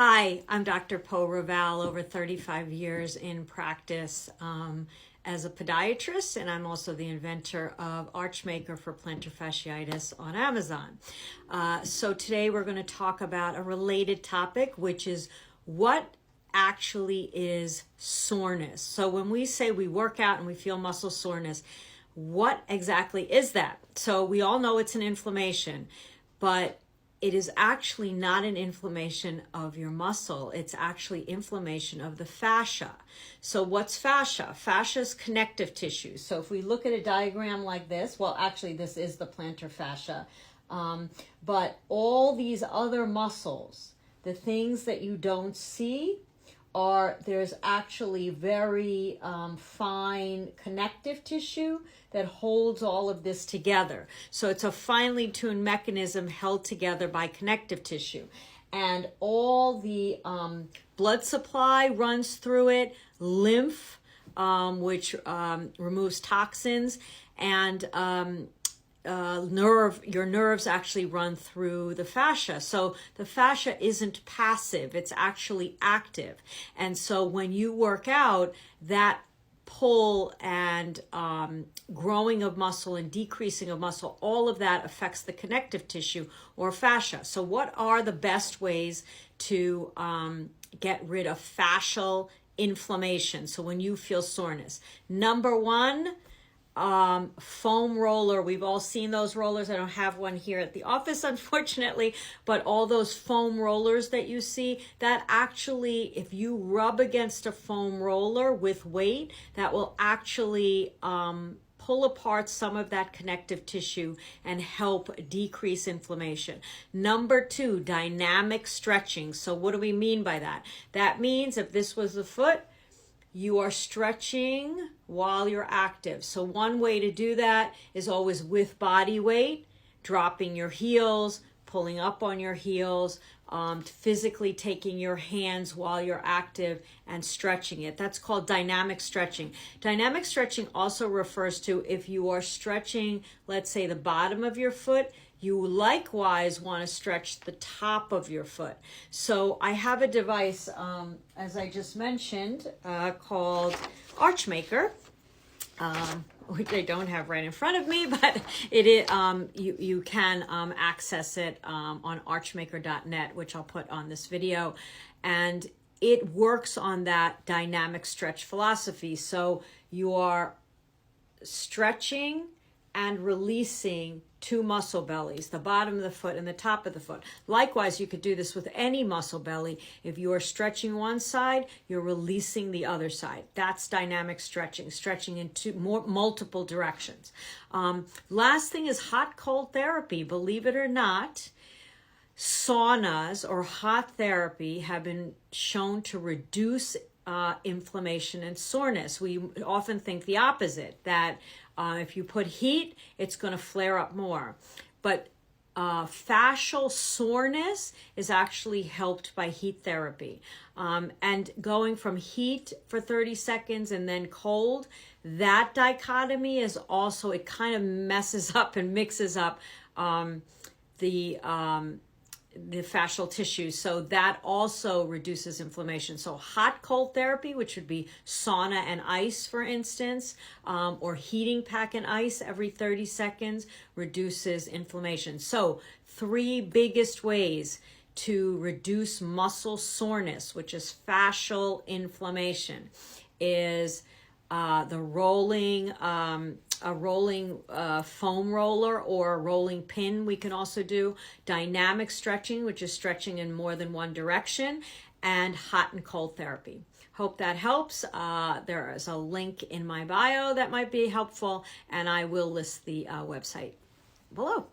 Hi, I'm Dr. Po over 35 years in practice as a podiatrist, and I'm also the inventor of Archmaker for plantar fasciitis on Amazon. So today we're going to talk about a related topic, which is what actually is soreness. So when we say we work out and we feel muscle soreness, what exactly is that? So we all know it's an inflammation, but it is actually not an inflammation of your muscle. It's actually inflammation of the fascia. So what's fascia? Fascia is connective tissue. So if we look at a diagram like this, well, actually this is the plantar fascia, but all these other muscles, the things that you don't see, there's actually very fine connective tissue that holds all of this together. So it's a finely tuned mechanism held together by connective tissue. And all the blood supply runs through it, lymph, which removes toxins, and your nerves actually run through the fascia. So the fascia isn't passive, it's actually active. And so when you work out, that pull and growing of muscle and decreasing of muscle, all of that affects the connective tissue or fascia. So what are the best ways to get rid of fascial inflammation? So when you feel soreness, number one, foam roller. We've all seen those rollers. I don't have one here at the office, unfortunately, but all those foam rollers that you see, that actually, if you rub against a foam roller with weight, that will actually pull apart some of that connective tissue and help decrease inflammation. Number two, dynamic stretching. So what do we mean by that? That means if this was the foot, you are stretching while you're active. So one way to do that is always with body weight, dropping your heels, pulling up on your heels, physically taking your hands while you're active and stretching it. That's called dynamic stretching. Dynamic stretching also refers to if you are stretching, let's say, the bottom of your foot, you likewise want to stretch the top of your foot. So I have a device, as I just mentioned, called Archmaker, which I don't have right in front of me, but you can access it on archmaker.net, which I'll put on this video. And it works on that dynamic stretch philosophy. So you are stretching and releasing two muscle bellies, the bottom of the foot and the top of the foot. Likewise, you could do this with any muscle belly. If you are stretching one side, you're releasing the other side. That's dynamic stretching, stretching in multiple directions. Last thing is hot-cold therapy. Believe it or not, saunas or hot therapy have been shown to reduce inflammation and soreness. We often think the opposite, that if you put heat, it's going to flare up more. But fascial soreness is actually helped by heat therapy. And going from heat for 30 seconds and then cold, that dichotomy is also, it kind of messes up and mixes up the fascial tissue. So that also reduces inflammation. So hot cold therapy, which would be sauna and ice, for instance, or heating pack and ice every 30 seconds reduces inflammation. So three biggest ways to reduce muscle soreness, which is fascial inflammation, is the rolling, a rolling foam roller or a rolling pin we can also do, dynamic stretching, which is stretching in more than one direction, and hot and cold therapy. Hope that helps. There is a link in my bio that might be helpful, and I will list the website below.